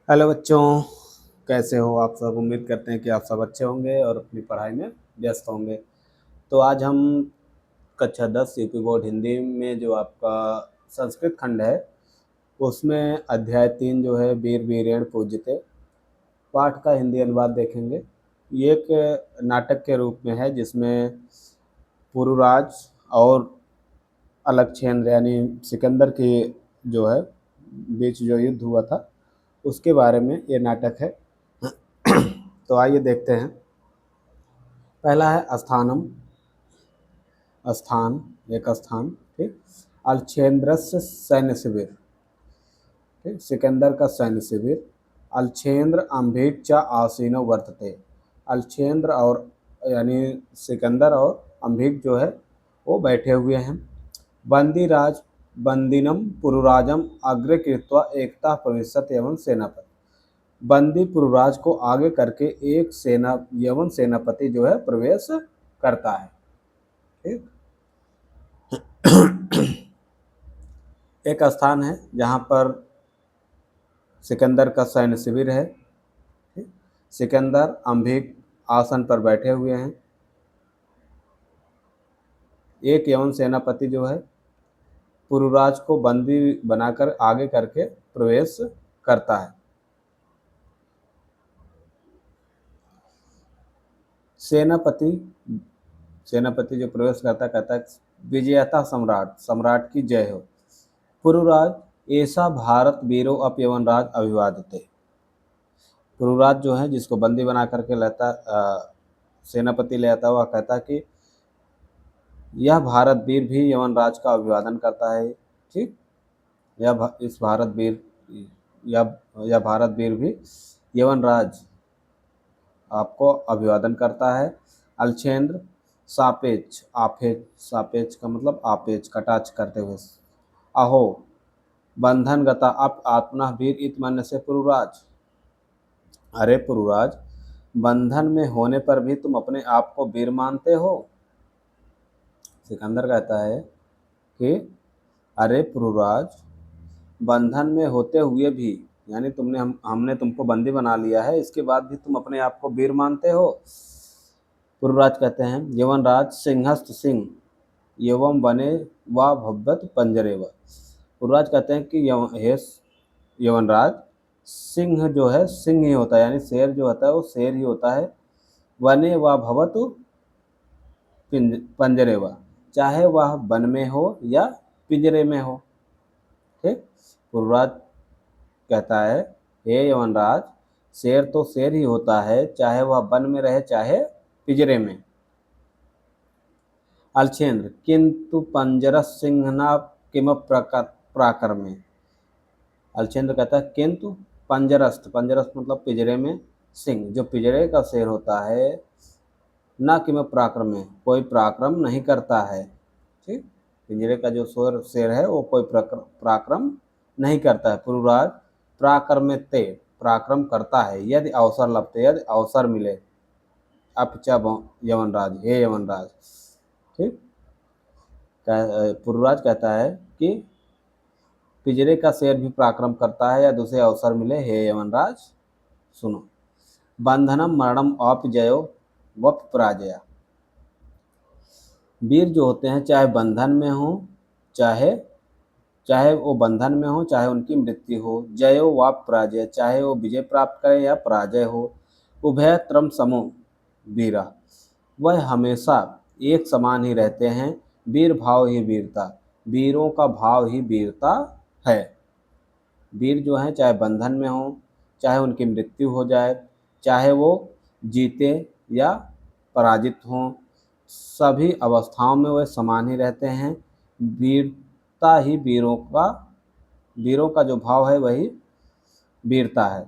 Hello बच्चों, कैसे हो आप सब। उम्मीद करते हैं कि आप सब अच्छे होंगे और अपनी पढ़ाई में व्यस्त होंगे। तो आज हम कक्षा 10 यूपी बोर्ड हिंदी में जो आपका संस्कृत खंड है उसमें अध्याय 3 जो है वीर वीरेण पूज्यते पाठ का हिंदी अनुवाद देखेंगे। ये एक नाटक के रूप में है जिसमें पुरुराज और अलक्षेन्द्र यानी सिकंदर के जो है बीच जो युद्ध हुआ था उसके बारे में ये नाटक है। तो आइए देखते हैं। पहला है स्थानम, स्थान, एक स्थान। ठीक। अलछेन्द्रस्य सैन्य शिविर, ठीक, सिकंदर का सैन्य शिविर। अलछेन्द्र अम्भीक च आसीनो वर्तते, अलछेन्द्र और यानी सिकंदर और अम्भीक जो है वो बैठे हुए हैं। बंदी राज बंदिनम पुरुराजम अग्रे कृत्वा एकता प्रविशत एवं सेनापति, बंदी पुरुराज को आगे करके एक सेना यवन सेनापति जो है प्रवेश करता है। ठीक। एक स्थान है जहाँ पर सिकंदर का सैन्य शिविर है। ठीक। सिकंदर अम्भिक आसन पर बैठे हुए हैं। एक यवन सेनापति जो है पुरुराज को बंदी बनाकर आगे करके प्रवेश करता है। सेनापति सेनापति जो प्रवेश करता कहता है विजयता सम्राट, सम्राट की जय हो। पुरुराज ऐसा भारत वीरो अपयवन राज अभिवादते, पुरुराज जो है जिसको बंदी बना करके लेता सेनापति ले आता हुआ कहता कि यह भारत वीर भी यवन राज का अभिवादन करता है। ठीक। इस भारत वीर यह भारत वीर भी यवन राज आपको अभिवादन करता है। अलछेन्द्र सापेक्ष, आपेक्ष, सापेक्ष का मतलब आपेक्ष, कटाक्ष करते हुए। अहो बंधन गता अप आत्मा वीर इत मन से पुरुराज, अरे पुरुराज बंधन में होने पर भी तुम अपने आप को वीर मानते हो। सिकंदर कहता है कि अरे पुरुराज बंधन में होते हुए भी यानी हमने तुमको बंदी बना लिया है, इसके बाद भी तुम अपने आप को वीर मानते हो। पुरुराज कहते हैं यवन राज सिंहस्थ सिंह एवं बने व भव्यत पंजरे व, पुरुराज कहते हैं कि यवनराज सिंह जो है सिंह ही होता है यानी शेर जो होता है वो शेर ही होता है। वने व भवत पंजरे व, चाहे वह वन में हो या पिंजरे में हो। ठीक। पुरुराज कहता है हे यवनराज शेर तो शेर ही होता है चाहे वह वन में रहे चाहे पिंजरे में। अलछेन्द्र किंतु पंजरस सिंहना किम प्राक्रमे, अलछेन्द्र कहता है किंतु पंजरस्थ, पंजरस्थ मतलब पिंजरे में, सिंह जो पिंजरे का शेर होता है, ना कि मैं पराक्रम में कोई पराक्रम नहीं करता है। ठीक। पिंजरे का जो शेर है वो कोई पराक्रम नहीं करता है। पुरुराज पराक्रमते, पराक्रम करता है यदि अवसर लभते, यदि अवसर मिले। अपचा यवनराज, हे यवनराज। ठीक। पुरुराज कहता है कि पिंजरे का शेर भी पराक्रम करता है या दूसरे अवसर मिले, हे यवनराज सुनो। बंधनम मरणम अपजयो वप पराजया, वीर जो होते हैं चाहे बंधन में हो चाहे चाहे वो बंधन में हो चाहे उनकी मृत्यु हो, जयो व पराजय चाहे वो विजय प्राप्त करे या पराजय हो, उभय त्रम समो वीरा, वह हमेशा एक समान ही रहते हैं। वीर भाव ही वीरता, वीरों का भाव ही वीरता है। वीर जो हैं चाहे बंधन में हो चाहे उनकी मृत्यु हो जाए, चाहे वो जीते या पराजित हों, सभी अवस्थाओं में वे समान ही रहते हैं। वीरता ही वीरों का जो भाव है वही वीरता है।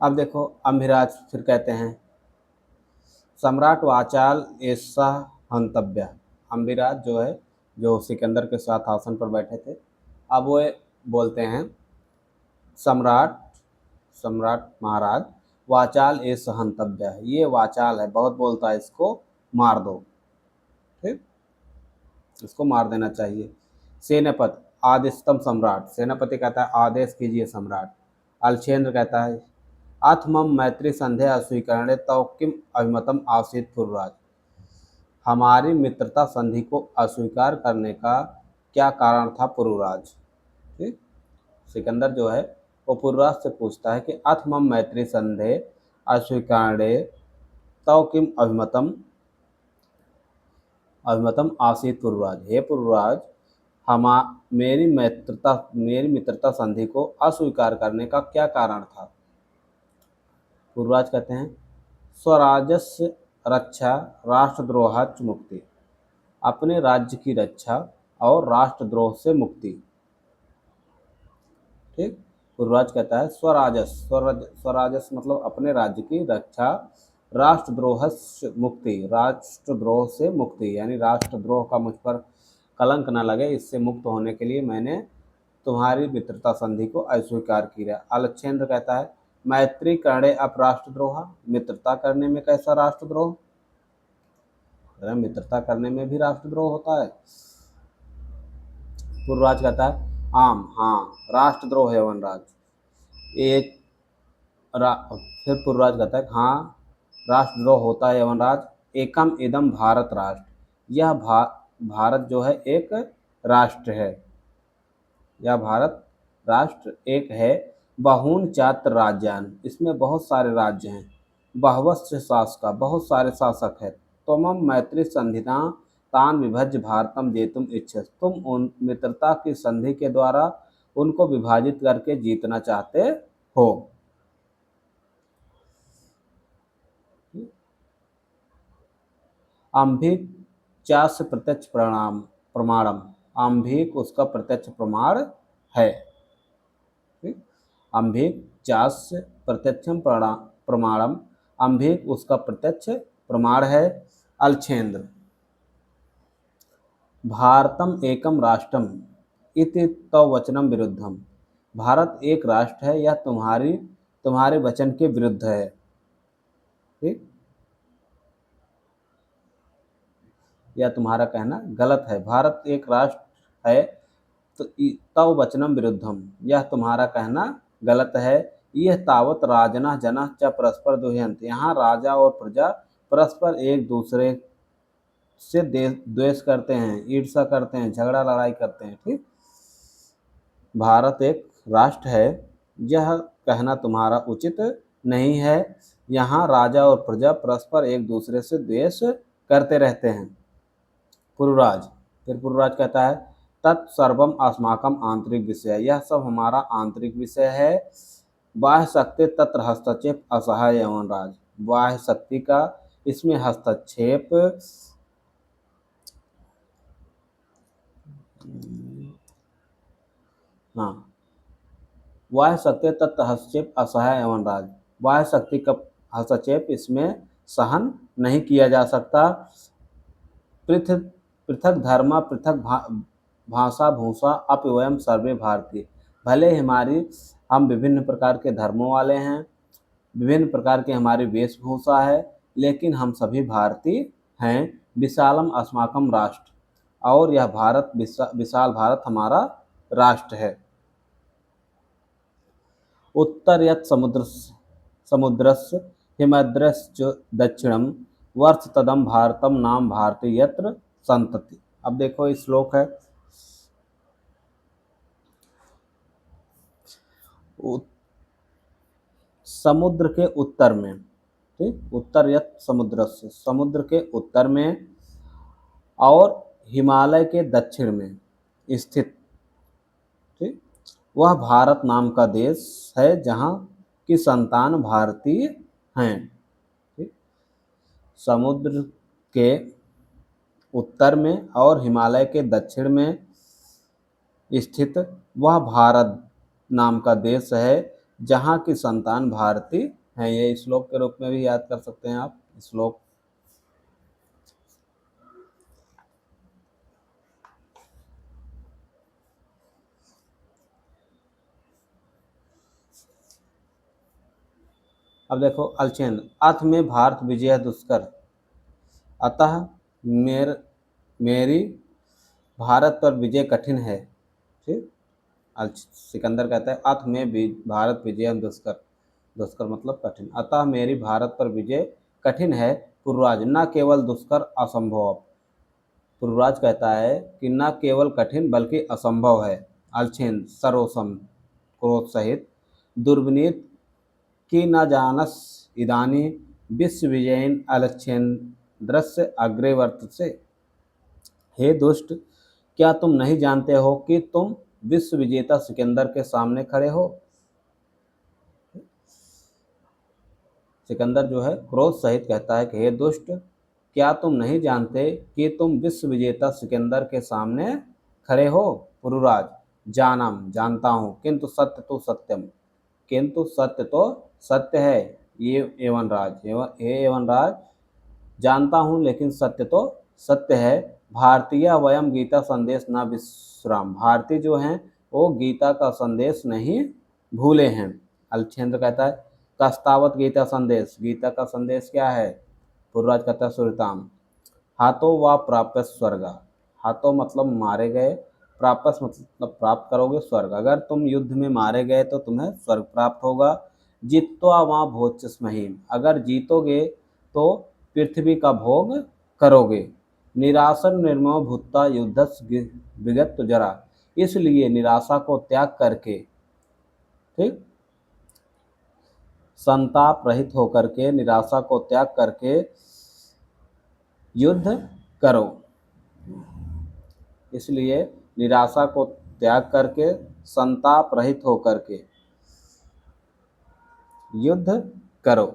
अब देखो अम्भिराज फिर कहते हैं सम्राट वाचाल ऐसा हंतव्य, अम्भिराज जो है जो सिकंदर के साथ आसन पर बैठे थे, अब वो बोलते हैं सम्राट, सम्राट महाराज वाचाल एष हंतव्य है, ये वाचाल है, बहुत बोलता है, इसको मार दो। ठीक, इसको मार देना चाहिए। सेनापति आदेशतम सम्राट, सेनापति कहता है आदेश कीजिए सम्राट। अलछेन्द्र कहता है अथ मम मैत्री संध्या स्वीकरणे तव किम अभिमतम आसीत पुरराज, हमारी मित्रता संधि को अस्वीकार करने का क्या कारण था पुरुराज। ठीक, सिकंदर जो है वो पुरुराज से पूछता है कि अथ मम मैत्री संधे अस्वीकारणे तव किम अभिमतम अभिमतम आसीत पुरुराज, हे पुरुराज हमा मेरी मित्रता संधि को अस्वीकार करने का क्या कारण था। पुरुराज कहते हैं स्वराजस्य रक्षा राष्ट्रद्रोहाच मुक्ति, अपने राज्य की रक्षा और राष्ट्रद्रोह से मुक्ति। ठीक, पूर्वराज कहता है स्वराजस मतलब अपने राज्य की रक्षा, राष्ट्रद्रोह से मुक्ति, राष्ट्रद्रोह से मुक्ति यानी राष्ट्रद्रोह का मुझ पर कलंक न लगे, इससे मुक्त होने के लिए मैंने तुम्हारी मित्रता संधि को अस्वीकार किया। अलक्षेन्द्र कहता है मैत्री करणे अपराष्ट्रद्रोह, मित्रता करने में कैसा राष्ट्रद्रोह, मित्रता करने में भी राष्ट्रद्रोह होता है। पूर्वराज कहता है आम, हाँ राष्ट्रद्रोह है वनराज, एक फिर पूर्वराज कहता है हाँ राष्ट्रद्रोह होता है यवनराज। एकम इदम भारत राष्ट्र, यह भारत जो है एक राष्ट्र है, यह भारत राष्ट्र एक है। बहून चात्र राज्यान, इसमें बहुत सारे राज्य हैं। बहवस्य शासका, बहुत सारे शासक है। त्वमं मैत्री संधिना तान विभज्य भारतम जेतुम इच्छस, तुम उन मित्रता की संधि के द्वारा उनको विभाजित करके जीतना चाहते हो। आंभिक चास्य प्रत्यक्ष प्रमाणम, आंभिक उसका प्रत्यक्ष प्रमाण है। ठीक, आंभिक चास्य प्रत्यक्षम प्रमाणम, आंभिक उसका प्रत्यक्ष प्रमाण है। अलछेन्द्र भारतम एकम राष्ट्रम इति तव वचनम विरुद्धम, भारत एक राष्ट्र है यह तुम्हारे वचन के विरुद्ध है। ठीक, यह तुम्हारा कहना गलत है, भारत एक राष्ट्र है तो तव वचनम विरुद्धम, यह तुम्हारा कहना गलत है। यह तावत राजना जना च परस्पर दुह्यंत, यहाँ राजा और प्रजा परस्पर एक दूसरे से द्वेष करते हैं, ईर्ष्या करते हैं, झगड़ा लड़ाई करते हैं। ठीक, भारत एक राष्ट्र है यह कहना तुम्हारा उचित नहीं है, यहाँ राजा और प्रजा परस्पर एक दूसरे से द्वेष करते रहते हैं। पुरुराज, फिर पुरुराज कहता है तत्सर्वम अस्माकम आंतरिक विषय, यह सब हमारा आंतरिक विषय है। बाह्य शक्ति तत्र हस्तक्षेप असहाय यवनराज, बाह्य शक्ति का इसमें हस्तक्षेप हाँ, बाह्य शक्ति तत्व हस्तक्षेप असहाय यवनराज, बाह्य शक्ति का हस्तक्षेप इसमें सहन नहीं किया जा सकता। पृथक पृथक धर्म पृथक भाषा भूषा अपवयम सर्वे भारतीय, भले हम विभिन्न प्रकार के धर्मों वाले हैं, विभिन्न प्रकार की हमारी वेशभूषा है, लेकिन हम सभी भारतीय हैं। विशालम अस्माकम राष्ट्र, और यह भारत विशाल भारत हमारा राष्ट्र है। उत्तर यत् समुद्रस्य हिमद्रश्च दक्षिणम वर्ष तदम भारतम नाम भारती यत्र संतति। अब देखो इस श्लोक है समुद्र के उत्तर में, ठीक, उत्तर यत् समुद्रस्य, समुद्र के उत्तर में और हिमालय के दक्षिण में स्थित, ठीक, वह भारत नाम का देश है जहाँ की संतान भारतीय हैं। ठीक, समुद्र के उत्तर में और हिमालय के दक्षिण में स्थित वह भारत नाम का देश है जहाँ की संतान भारतीय हैं। ये श्लोक के रूप में भी याद कर सकते हैं आप। श्लोक अब देखो अलचेंद्र, अथ में भारत विजय दुष्कर, अतः मेरी भारत पर विजय कठिन है। ठीक। सिकंदर कहता है अथ में भारत विजय दुष्कर, दुष्कर मतलब कठिन, अतः मेरी भारत पर विजय कठिन है। पुरुराज, न केवल दुष्कर असंभव। पुरुराज कहता है कि न केवल कठिन बल्कि असंभव है। अलछेंद्र सरोसम क्रोध सहित, दुर्विनीत की न जानस इदानी विश्व विजयन अलक्षेन्द्रस्य अग्रे वर्तसे। हे दुष्ट, क्या तुम नहीं जानते हो कि तुम विश्व विजेता सिकंदर के सामने खड़े हो। सिकंदर जो है क्रोध सहित कहता है कि हे दुष्ट, क्या तुम नहीं जानते कि तुम विश्व विजेता सिकंदर के सामने खड़े हो। पुरुराज, जानम जानता हूँ, किंतु सत्य तो सत्यम, किंतु सत्य तो सत्य है। ये एवं राज, हे एवं राज, जानता हूँ लेकिन सत्य तो सत्य है। भारतीय वयम गीता संदेश न विश्राम, भारतीय जो हैं वो गीता का संदेश नहीं भूले हैं। अलक्षेंद्र कहता है कस्तावत गीता संदेश, गीता का संदेश क्या है। पुरुराज कहता है सुरताम, हाथों व प्राप्त स्वर्ग, हाथों मतलब मारे गए, प्राप्त मतलब प्राप्त करोगे स्वर्ग, अगर तुम युद्ध में मारे गए तो तुम्हें स्वर्ग प्राप्त होगा। जित्वा वहाँ भोज महीम, अगर जीतोगे तो पृथ्वी का भोग करोगे। निरासन निर्मो भूता युद्धस विगत जरा, इसलिए निराशा को त्याग करके, ठीक, संताप रहित होकर के, निराशा को त्याग करके युद्ध करो। इसलिए निराशा को त्याग करके, संताप रहित होकर के युद्ध करो।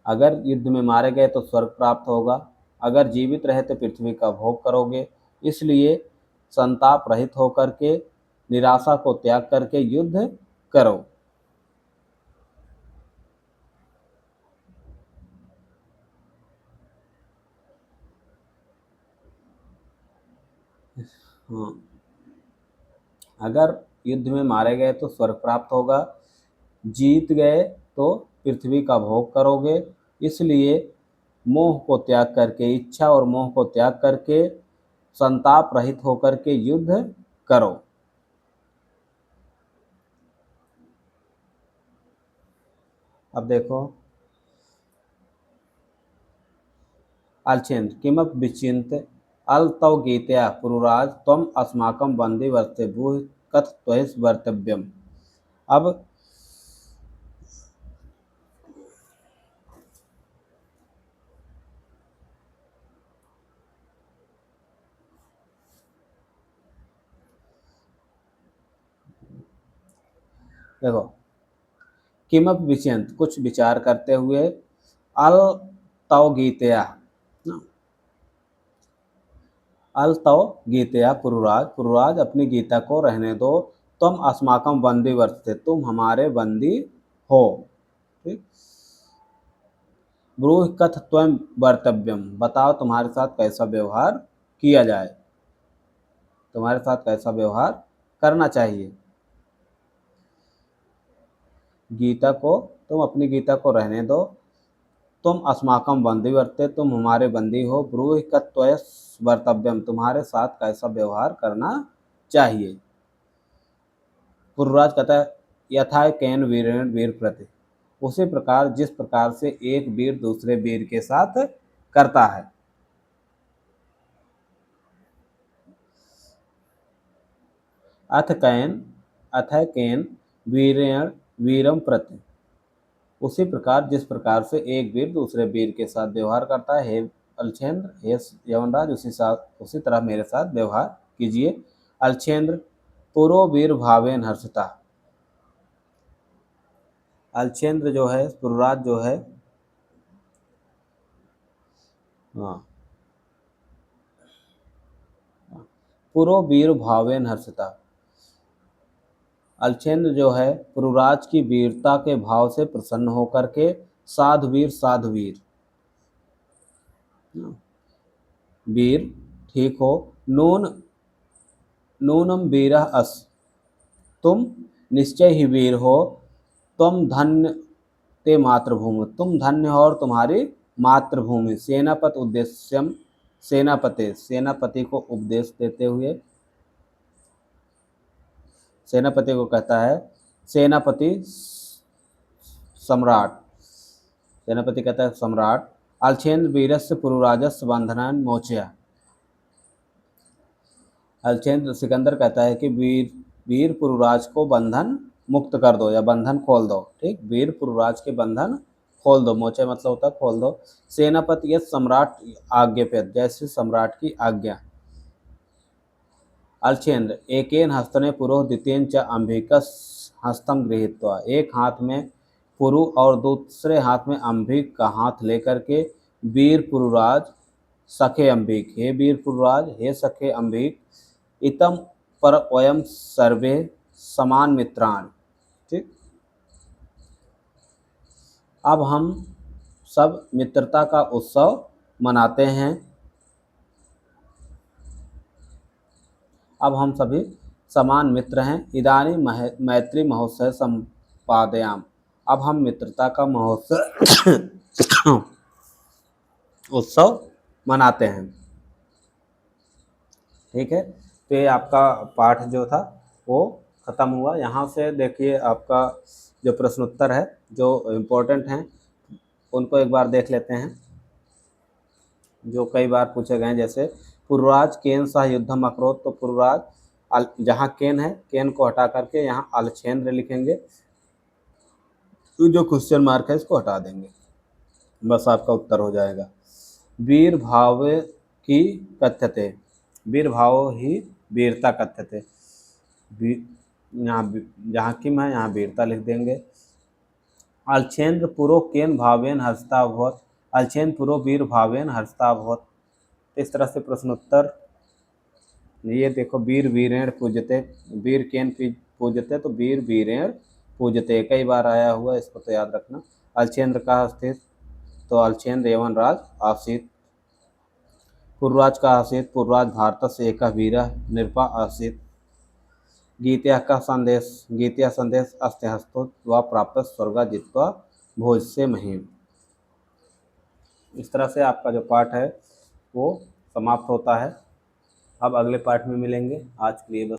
अगर युद्ध में मारे गए तो स्वर्ग प्राप्त होगा, अगर जीवित रहे तो पृथ्वी का भोग करोगे। इसलिए संताप रहित होकर के, निराशा को त्याग करके युद्ध करो। हाँ, अगर युद्ध में मारे गए तो स्वर्ग प्राप्त होगा, जीत गए तो पृथ्वी का भोग करोगे। इसलिए मोह को त्याग करके, इच्छा और मोह को त्याग करके, संताप रहित होकर के युद्ध करो। अब देखो अलचेन्द्र, किमप विचिंत अल तव गीतया पुरुराज तम अस्माकं बंदी वर्ते भूः कथ त्वयि वर्तव्यम। अब देखो, किमप विचिंत कुछ विचार करते हुए, अल तव गीतया, अल तव गीतया पुरुराज, पुरुराज अपनी गीता को रहने दो। तुम अस्माकम बंदी वर्तते, तुम हमारे बंदी हो। ठीक। ब्रूह कथ त्वं वर्तव्यम, बताओ तुम्हारे साथ कैसा व्यवहार किया जाए, तुम्हारे साथ कैसा व्यवहार करना चाहिए। गीता को, तुम अपनी गीता को रहने दो। तुम अस्माकम बंदी वर्ते, तुम हमारे बंदी हो। ब्रूह कथ त्वय वर्तव्यम, तुम्हारे साथ कैसा व्यवहार करना चाहिए। पुरुराज कहता है यथा कैन वीरेण वीर प्रति, उसी प्रकार जिस प्रकार से एक वीर दूसरे वीर के साथ करता है। अथ कैन वीरेण वीरम प्रति, उसी प्रकार जिस प्रकार से एक वीर दूसरे वीर के साथ व्यवहार करता है। हे अलछेंद्र, हे यवनराज, उसी तरह मेरे साथ व्यवहार कीजिए। अलछेंद्र पुरो वीर भावेन हर्षता, अलछेंद्र जो है, पुरुराज जो है, हाँ, पुरो वीर भावेन हर्षता, अलछेंद्र जो है पुरुराज की वीरता के भाव से प्रसन्न होकर के, साधुवीर साधुवीर, वीर ठीक हो। नून नूनम वीरः अस, तुम निश्चय ही वीर हो, तुम धन्य ते मातृभूमि, तुम धन्य हो और तुम्हारी मातृभूमि। सेनापति उद्देश्यम, सेनापति को उपदेश देते हुए सेनापति को कहता है, सेनापति सम्राट, सेनापति कहता है सम्राट, अलछेन्द्र वीरस्य पुरुराजस्य बंधनान् मोचया। अलछेन्द्र सिकंदर कहता है कि वीर पुरुराज को बंधन मुक्त कर दो या बंधन खोल दो। ठीक, वीर पुरुराज के बंधन खोल दो, मोचे मतलब होता है खोल दो। सेनापति यह सम्राट आज्ञापित, जैसे सम्राट की आज्ञा। अलछेन्द्र एकेन हस्तने पुरो द्वितीयेन च अंबिकस हस्तम गृहीत्वा, एक हाथ में पुरु और दूसरे हाथ में अंबिक का हाथ लेकर के, वीर पुरुराज सखे अंबिक, हे वीर पुरुराज, हे सखे अंबिक, इतम पर वयम सर्वे समान मित्राण। ठीक, अब हम सब मित्रता का उत्सव मनाते हैं। अब हम सभी समान मित्र हैं। इदानी मैत्री महोत्सव संपादयाम, अब हम मित्रता का महोत्सव उत्सव मनाते हैं। ठीक है, तो ये आपका पाठ जो था वो ख़त्म हुआ। यहाँ से देखिए आपका जो प्रश्नोत्तर है जो इम्पोर्टेंट हैं उनको एक बार देख लेते हैं, जो कई बार पूछे गए हैं। जैसे पुरुराज केन सह युद्धम अकरोत, तो पुरुराज जहाँ केन है, केन को हटा करके यहाँ अलछेन्द्र लिखेंगे, तो जो क्वेश्चन मार्क है इसको हटा देंगे, बस आपका उत्तर हो जाएगा। वीर भाव की कथ्यते, वीर भाव ही वीरता कथ्यते, यहाँ जहाँ किम है यहाँ वीरता लिख देंगे। अलछेन्द्र पुरो केन भावेन हस्ता भवत, अलछेन्द्र पुरो वीर भावेन हस्ता भवत। इस तरह से प्रश्नोत्तर, ये देखो वीर वीरेण पूजते, वीर केन पूजते, तो वीर वीरेण पूजते कई बार आया हुआ, इसको तो याद रखना। अलछेन्द्र कहाँ स्थित, तो अलछेन्द्र यवनराज आसीत। पुरुराज का आसीत, पुरुराज भारत से एक वीर नृपा आसीत। गीत्या का संदेश, गीत्या संदेश अस्ते हस्तो व प्राप्त स्वर्गा जित्वा भोज से महीम। इस तरह से आपका जो पाठ है वो समाप्त होता है। अब अगले पाठ में मिलेंगे, आज के लिए बस।